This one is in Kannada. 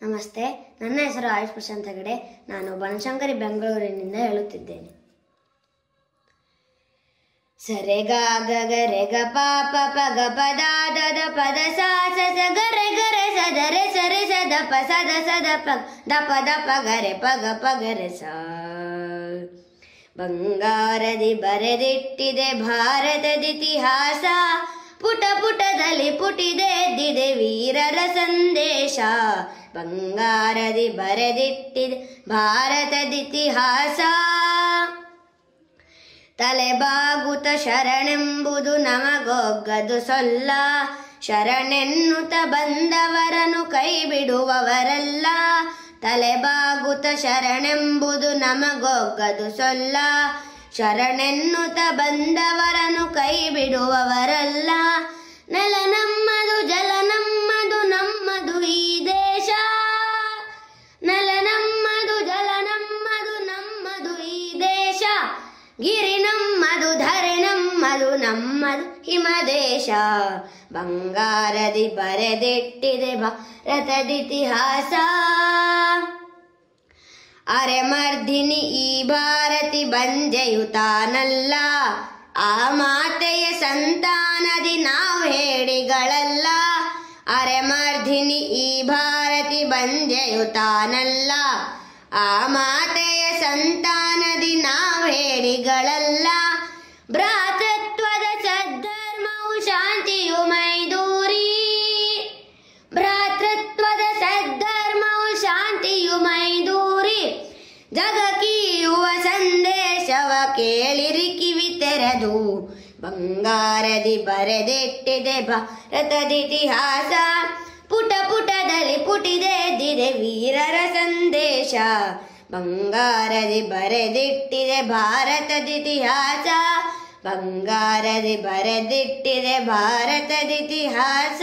ನಮಸ್ತೆ, ನನ್ನ ಹೆಸರು ಆಯುಷ್ ಪ್ರಶಾಂತ್ ಹೆಗಡೆ. ನಾನು ಬನಶಂಕರಿ ಬೆಂಗಳೂರಿನಿಂದ ಹೇಳುತ್ತಿದ್ದೇನೆ. ಸರೆ ಗ ಗ ಗ ರೆ ಗ ಪ ಪ ಪ ಗ ಪ ದ ದ ದ ಪ ದ ಸ ಸ ಸ ಗ ರೆ ಸ ದ ರೆ ಸ ರೆ ಸ ದ ಪ ಸ ದ ಪ ದ ಪ ಗ ರೆ ಪ ಗ ರೆ ಸ. ಬಂಗಾರದಿ ಬರೆದಿಟ್ಟಿದೆ ಭಾರತದಿತಿಹಾಸ, ಪುಟ ಪುಟದಲ್ಲಿ ಪುಟಿದೆ ಎದ್ದಿದೆ ವೀರರ ಸಂದೇಶ. ಬಂಗಾರದಿ ಬರೆದಿಟ್ಟಿದೆ ಭಾರತದಿತಿಹಾಸ, ತಲೆಬಾಗುತ್ತ ಶರಣೆಂಬುದು ನಮಗೊಗ್ಗದು ಸೊಲ್ಲ. ಶರಣೆನ್ನುತ್ತ ಬಂದವರನ್ನು ಕೈ ಬಿಡುವವರಲ್ಲ. ತಲೆಬಾಗುತ್ತ ಶರಣೆಂಬುದು ನಮಗೊಗ್ಗದು ಸೊಲ್ಲ. ಶರಣೆನ್ನುತ್ತ ಬಂದವರನ್ನು ಕೈ ಬಿಡುವವರಲ್ಲ. ನೆಲ ನಮ್ಮದು, ಜಲ ನಮ್ಮದು, ನಮ್ಮದು ಈ ದೇಶ. ನೆಲ ನಮ್ಮದು, ಜಲ ನಮ್ಮದು, ನಮ್ಮದು ಈ ದೇಶ. ಗಿರಿ ನಮ್ಮದು, ಧರೆ ನಮ್ಮದು, ನಮ್ಮದು ಹಿಮದೇಶ. ಬಂಗಾರದಿ ಬರೆದಿಟ್ಟಿದೆ ಭಾರತದಿತಿಹಾಸ. ಅರೆಮರ್ದಿನಿ ಈ ಭಾರತಿ ಬಂಜೆಯು ತಾನಲ್ಲ. ಆ ಮಾತೆಯ ಸಂತಾನದಿ ನಾವು ಹೇಡಿಗಳಲ್ಲ. ಅರೆಮರ್ದಿನಿ ಈ ಭಾರತಿ ಬಂಜೆಯು ತಾನಲ್ಲ. ಆ ಮಾತೆಯ ಸಂತಾನದಿ ನಾವು ಹೇಡಿಗಳಲ್ಲ. ಭ್ರಾತೃತ್ವದ ಸದ್ಧರ್ಮವು ಶಾಂತಿಯು ಮೈದೂರಿ. ಭ್ರಾತೃತ್ವದ ಸದ್ಧರ್ಮವು ಶಾಂತಿಯು ಮೈದೂರಿ. ಜಗಕೀಯುವ ಸಂದೇಶವ ಕೇಳಿರಿ ಕಿವಿ ತೆರೆದು. ಬಂಗಾರದಿ ಬರೆದಿಟ್ಟಿದೆ ಭಾರತದಿತಿಹಾಸ, ಪುಟ ಪುಟದಲ್ಲಿ ಪುಟಿದೆ ಎದ್ದಿದೆ ವೀರರ ಸಂದೇಶ. ಬಂಗಾರದಿ ಬರೆದಿಟ್ಟಿದೆ ಭಾರತದಿತಿಹಾಸ, ಬಂಗಾರದಿ ಬರೆದಿಟ್ಟಿದೆ ಭಾರತದಿತಿಹಾಸ.